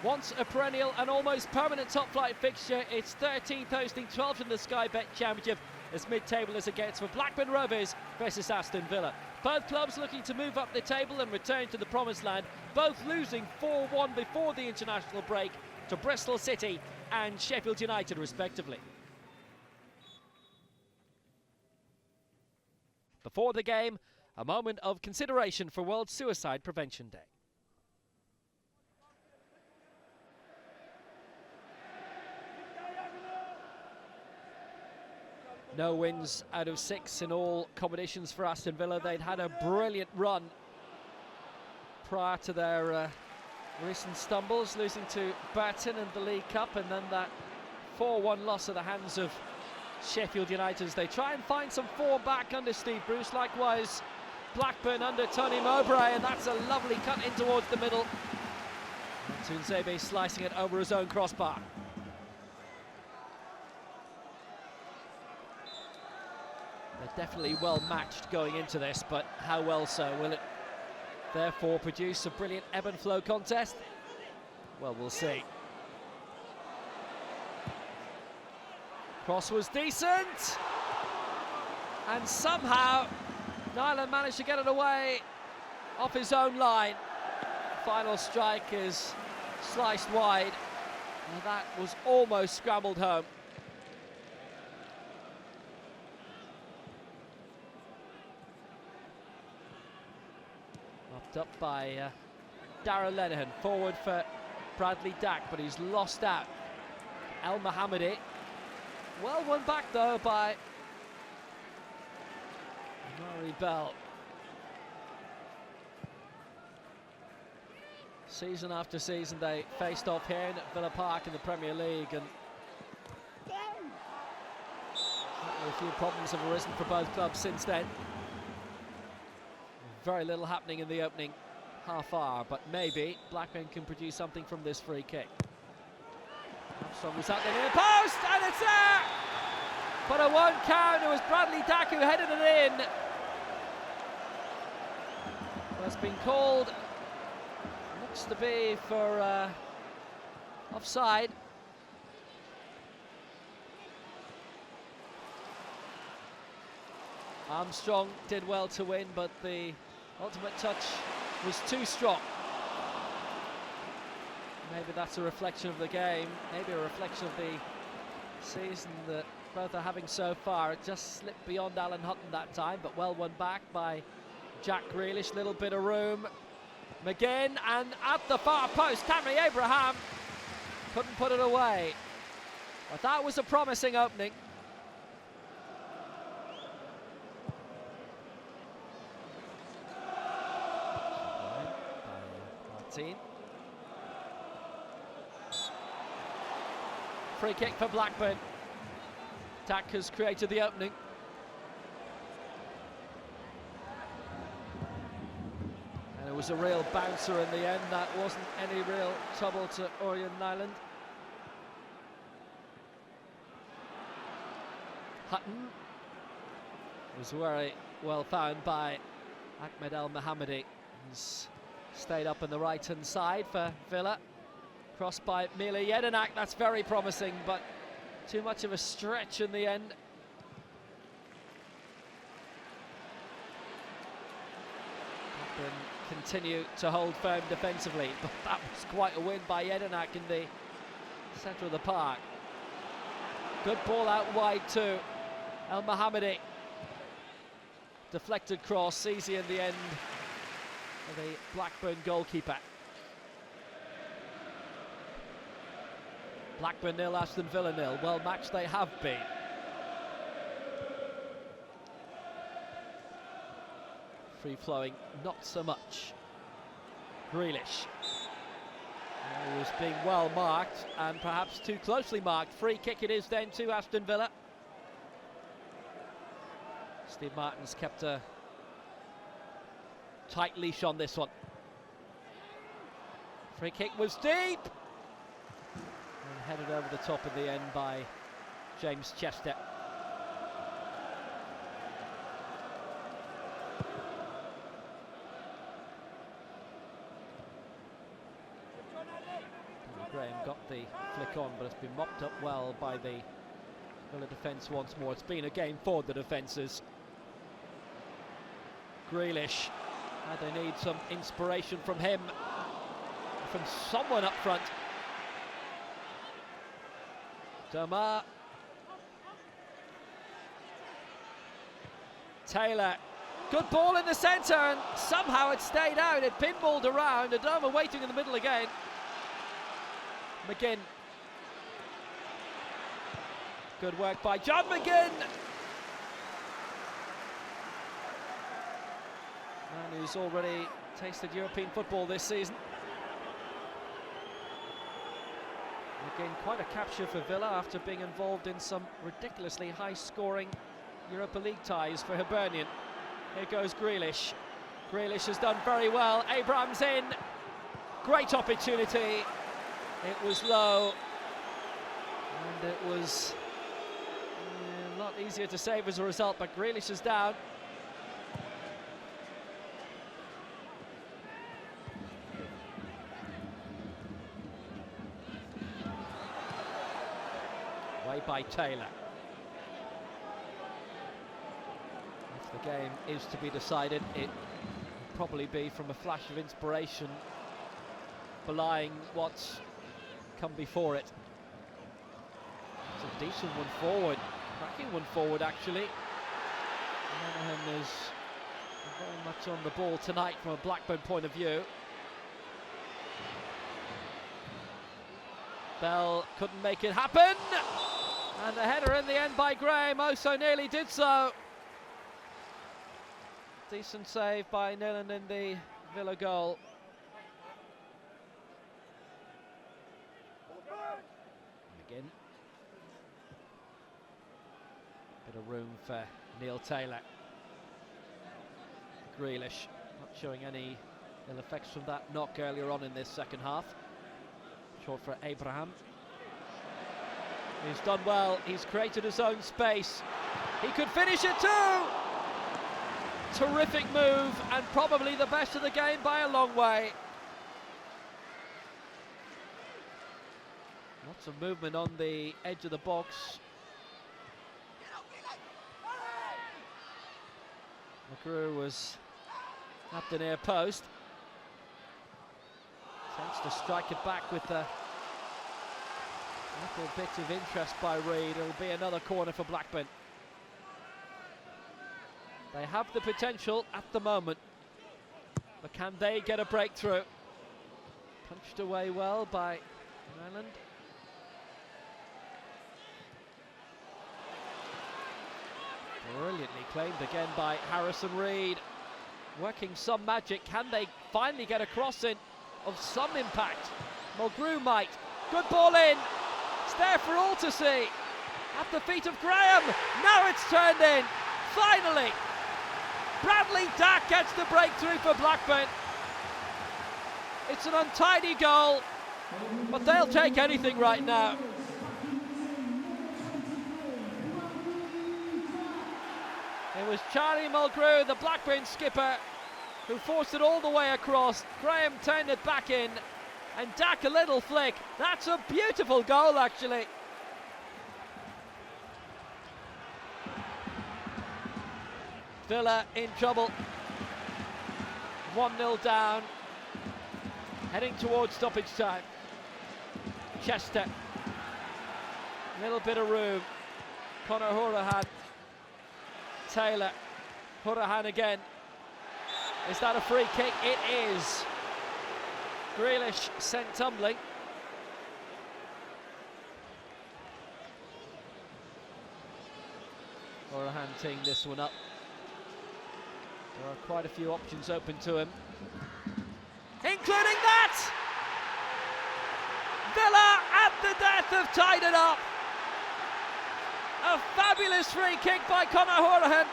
Once a perennial and almost permanent top-flight fixture, it's 13th hosting 12th in the Sky Bet Championship as mid-table as it gets for Blackburn Rovers versus Aston Villa. Both clubs looking to move up the table and return to the promised land, both losing 4-1 before the international break to Bristol City and Sheffield United respectively. Before the game, a moment of consideration for World Suicide Prevention Day. No wins out of 6 in all competitions for Aston Villa. They'd had a brilliant run prior to their recent stumbles, losing to Burton in the League Cup, and then that 4-1 loss at the hands of Sheffield United as they try and find some form back under Steve Bruce. Likewise, Blackburn under Tony Mowbray, and that's a lovely cut in towards the middle. Tunzebe slicing it over his own crossbar. They're definitely well matched going into this, but how well so? Will it therefore produce a brilliant ebb and flow contest? Well, we'll see. Cross was decent, and somehow Nyland managed to get it away off his own line. Final strike is sliced wide, and that was almost scrambled home. Up by Darragh Lenihan, forward for Bradley Dack, but he's lost out. El Mohammadi, well won back though by Murray Bell. Season after season they faced off here at Villa Park in the Premier League, and a few problems have arisen for both clubs since then. Very little happening in the opening half hour, but maybe Blackburn can produce something from this free kick. Armstrong was out there near the post, and it's there! But it won't count. It was Bradley Dack who headed it in. It's been called, looks to be for offside. Armstrong did well to win, but the ultimate touch was too strong. Maybe that's a reflection of the game, maybe a reflection of the season that both are having so far. It just slipped beyond Alan Hutton that time, but well won back by Jack Grealish. Little bit of room. McGinn, and at the far post, Conor Hourihane couldn't put it away. But that was a promising opening. Free kick for Blackburn. Dack has created the opening. And it was a real bouncer in the end. That wasn't any real trouble to Orion Nyland. Hutton was very well found by Ahmed El Mohammadi. He's stayed up on the right-hand side for Villa. Crossed by Mila Jedinak, that's very promising, but too much of a stretch in the end. Blackburn continue to hold firm defensively, but that was quite a win by Jedinak in the centre of the park. Good ball out wide too. El Mohammadi. Deflected cross, easy in the end for the Blackburn goalkeeper. Blackburn 0, Aston Villa 0. Well matched they have been. Free flowing, not so much. Grealish. He was being well marked and perhaps too closely marked. Free kick it is then to Aston Villa. Steve Martin's kept a tight leash on this one. Free kick was deep. And headed over the top in the end by James Chester. got the flick on, but it's been mopped up well by the Villa defence once more. It's been a game for the defences. Grealish, they need some inspiration from him, from someone up front. Domar. Taylor. Good ball in the centre, and somehow it stayed out. It pinballed around. Adama waiting in the middle again. McGinn. Good work by John McGinn. Man who's already tasted European football this season. Again, quite a capture for Villa after being involved in some ridiculously high-scoring Europa League ties for Hibernian. Here goes Grealish. Grealish has done very well. Abraham's in. Great opportunity. It was low. And it was a lot easier to save as a result, but Grealish is down. Way by Taylor. If the game is to be decided, it will probably be from a flash of inspiration, belying what's come before it. It's a decent one forward, cracking one forward actually. Hourihane is very much on the ball tonight from a Blackburn point of view. Bell couldn't make it happen, and the header in the end by Graham, oh so nearly did so. Decent save by Nillan in the Villa goal. Again, bit of room for Neil Taylor. Grealish not showing any ill effects from that knock earlier on in this second half. Short for Abraham. He's done well, he's created his own space. He could finish it too! Terrific move, and probably the best of the game by a long way. Lots of movement on the edge of the box. McGrew was at the near post. Tends to strike it back with a little bit of interest by Reid. It'll be another corner for Blackburn. They have the potential at the moment, but can they get a breakthrough? Punched away well by Ireland. Brilliantly claimed again by Harrison Reid. Working some magic. Can they finally get a cross in of some impact? Mulgrew might. Good ball in. It's there for all to see. At the feet of Graham. Now it's turned in. Finally. Bradley Dack gets the breakthrough for Blackburn. It's an untidy goal, but they'll take anything right now. It was Charlie Mulgrew, the Blackburn skipper, who forced it all the way across. Graham turned it back in, and Dack a little flick. That's a beautiful goal, actually. Villa in trouble. 1-0 down. Heading towards stoppage time. Chester. Little bit of room. Conor Hourihane. Taylor. Hourihane again. Is that a free kick? It is. Grealish sent tumbling. Hourihane teeing this one up. There are quite a few options open to him, including that! Villa at the death have tied it up. A fabulous free kick by Conor Hourihane.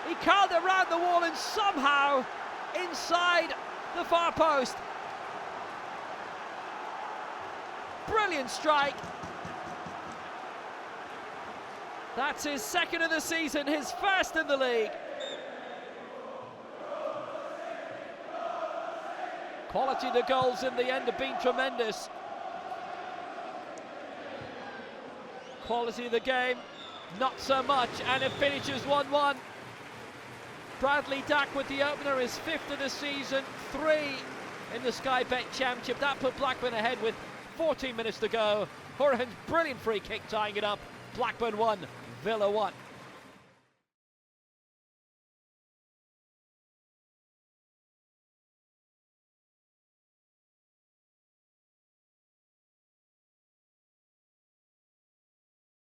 He curled it round the wall and somehow inside the far post. Brilliant strike. That's his second of the season, his first in the league. Quality of the goals in the end have been tremendous. Quality of the game, not so much, and it finishes 1-1. Bradley Dack with the opener, his 5th of the season, 3 in the Sky Bet Championship. That put Blackburn ahead with 14 minutes to go. Hourihane's brilliant free kick tying it up. Blackburn 1, Villa 1.